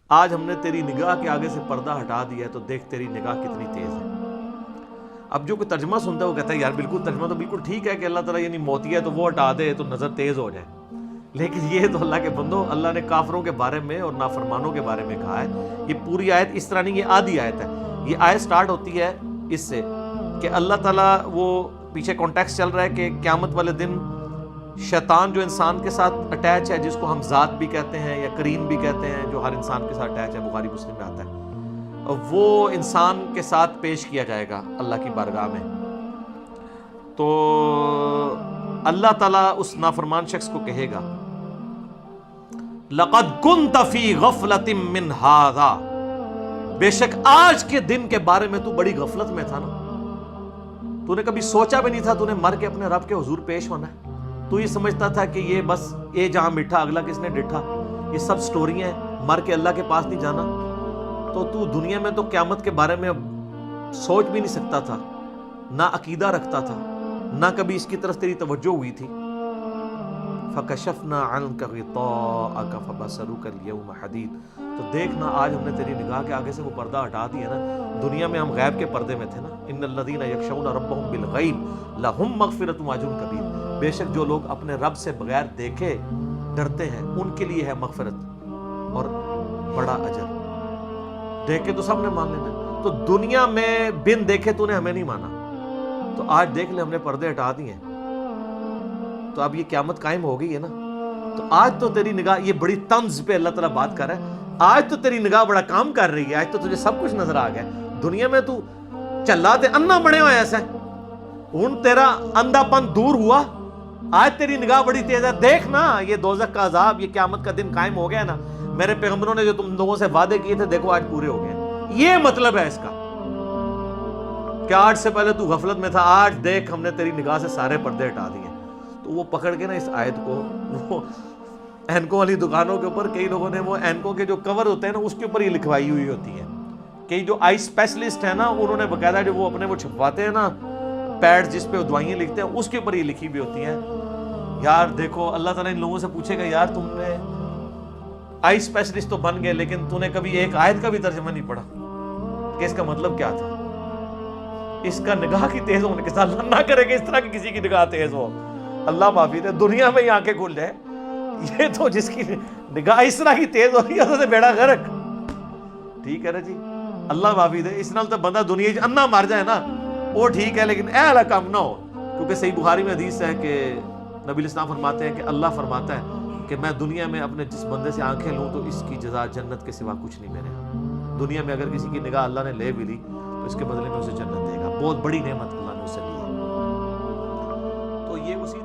آج ہم نے تیری نگاہ کے آگے سے پردہ ہٹا دیا ہے تو دیکھ تیری نگاہ کتنی تیز ہے۔ اب جو کوئی ترجمہ سنتا ہے وہ کہتا ہے یار بالکل ترجمہ تو بالکل ٹھیک ہے کہ اللہ تعالیٰ یعنی موتی ہے تو وہ ہٹا دے تو نظر تیز ہو جائے، لیکن یہ تو اللہ کے بندو، اللہ نے کافروں کے بارے میں اور نافرمانوں کے بارے میں کہا ہے۔ یہ پوری آیت اس طرح نہیں، یہ آدھی آیت ہے۔ یہ آیت سٹارٹ ہوتی ہے اس سے کہ اللہ تعالیٰ، وہ پیچھے کانٹیکسٹ چل رہا ہے کہ قیامت والے دن شیطان جو انسان کے ساتھ اٹیچ ہے، جس کو ہم ذات بھی کہتے ہیں یا کریم بھی کہتے ہیں، جو ہر انسان کے ساتھ اٹیچ ہے، بخاری مسلم میں آتا ہے، وہ انسان کے ساتھ پیش کیا جائے گا اللہ کی بارگاہ میں۔ تو اللہ تعالیٰ اس نافرمان شخص کو کہے گا لَقَدْ كُنْتَ فِي غَفْلَةٍ مِّنْ هَذَا، بے شک آج کے دن کے بارے میں تو بڑی غفلت میں تھا نا، تو نے کبھی سوچا بھی نہیں تھا تو نے مر کے اپنے رب کے حضور پیش ہونا ہے۔ تو یہ سمجھتا تھا کہ یہ بس یہ جہاں مٹھا اگلا کس نے ڈٹھا، یہ سب سٹوریاں ہیں، مر کے اللہ کے پاس نہیں جانا۔ تو دنیا میں تو قیامت کے بارے میں سوچ بھی نہیں سکتا تھا، نہ عقیدہ رکھتا تھا، نہ کبھی اس کی طرف تیری توجہ ہوئی تھی۔ فَكَشَفْنَا عَنْكَ غِطَاءَكَ فَبَصَرُكَ الْيَوْمَ حَدِيدٌ، تو دیکھنا آج ہم نے تیری نگاہ کے آگے سے وہ پردہ ہٹا دیا نا۔ دنیا میں ہم غیب کے پردے میں تھے نا، ان الذین یخشون ربهم بالغیب لہم مغفرۃ واجر کبیر، بے شک جو لوگ اپنے رب سے بغیر دیکھے ڈرتے ہیں ان کے لیے ہے مغفرت اور بڑا اجر۔ دیکھے تو سب نے مان لینا، تو دنیا میں بن دیکھے تو نے ہمیں نہیں مانا، تو آج دیکھ لے ہم نے پردے ہٹا دیے ہیں، تو اب یہ قیامت قائم ہو گئی ہے نا۔ تو آج تو تیری نگاہ، یہ بڑی طنز پہ اللہ تعالیٰ بات کر رہا ہے، آج تو تیری نگاہ بڑا کام کر رہی ہے، آج تو تجھے سب کچھ نظر آ گیا۔ دنیا میں تو چلا تے انا بڑے ہوئے ایسا، ہن تیرا اندھا پن دور ہوا، آج تیری نگاہ بڑی تیز ہے۔ دیکھ نا یہ دوزخ کا عذاب، یہ قیامت کا دن قائم ہو گیا نا، میرے پیغمبروں نے جو تم لوگوں سے وعدے کیے تھے دیکھو آج پورے ہو گئے۔ یہ مطلب ہے اس کا کہ آج سے پہلے تو غفلت میں تھا، آج دیکھ ہم نے تیری نگاہ سے سارے پردے ہٹا دیے۔ تو وہ پکڑ کے نا اس آیت کو، وہ اینکوں والی دکانوں کے اوپر کئی لوگوں نے وہ اینکوں کے جو کور ہوتے ہیں نا اس کے اوپر یہ لکھوائی ہوئی ہوتی ہے۔ کئی جو آئی اسپیشلسٹ ہیں نا انہوں نے باقاعدہ جو وہ اپنے وہ چھپواتے ہیں نا پیڈ جس پہ دوائیاں لکھتے ہیں، اس کے اوپر یہ لکھی بھی ہوتی ہیں۔ یار دیکھو اللہ تعالیٰ ان لوگوں سے پوچھے گا یار تم نے آئی اسپیشلسٹ تو بن گئے لیکن تو نے کبھی ایک آیت کا بھی ترجمہ نہیں پڑھا کہ اس کا مطلب کیا تھا۔ اس کا نگاہ کی تیز ہونے کے ساتھ اللہ نہ کرے کہ اس طرح کی کسی کی نگاہ تیز ہو، اللہ معافی دے، دنیا میں ہی آنکھیں کھل جائے۔ یہ تو جس کی نگاہ اس طرح کی تیز ہو رہی ہے اسے بیڑا غرق، ٹھیک ہے نا جی، اللہ معافی دے۔ اس نال تو بندہ دنیا چ انا مر جائے نا وہ ٹھیک ہے، لیکن اے والا کام نہ ہو، کیونکہ صحیح بخاری میں حدیث ہے کہ نبی الاسلام فرماتے ہیں کہ اللہ فرماتا ہے کہ میں دنیا میں اپنے جس بندے سے آنکھیں لوں تو اس کی جزا جنت کے سوا کچھ نہیں میرے ہاں۔ دنیا میں اگر کسی کی نگاہ اللہ نے لے بھی لی تو اس کے بدلے میں اسے جنت دے گا، بہت بڑی نعمت اللہ نے اسے لی ہے۔ تو یہ اسی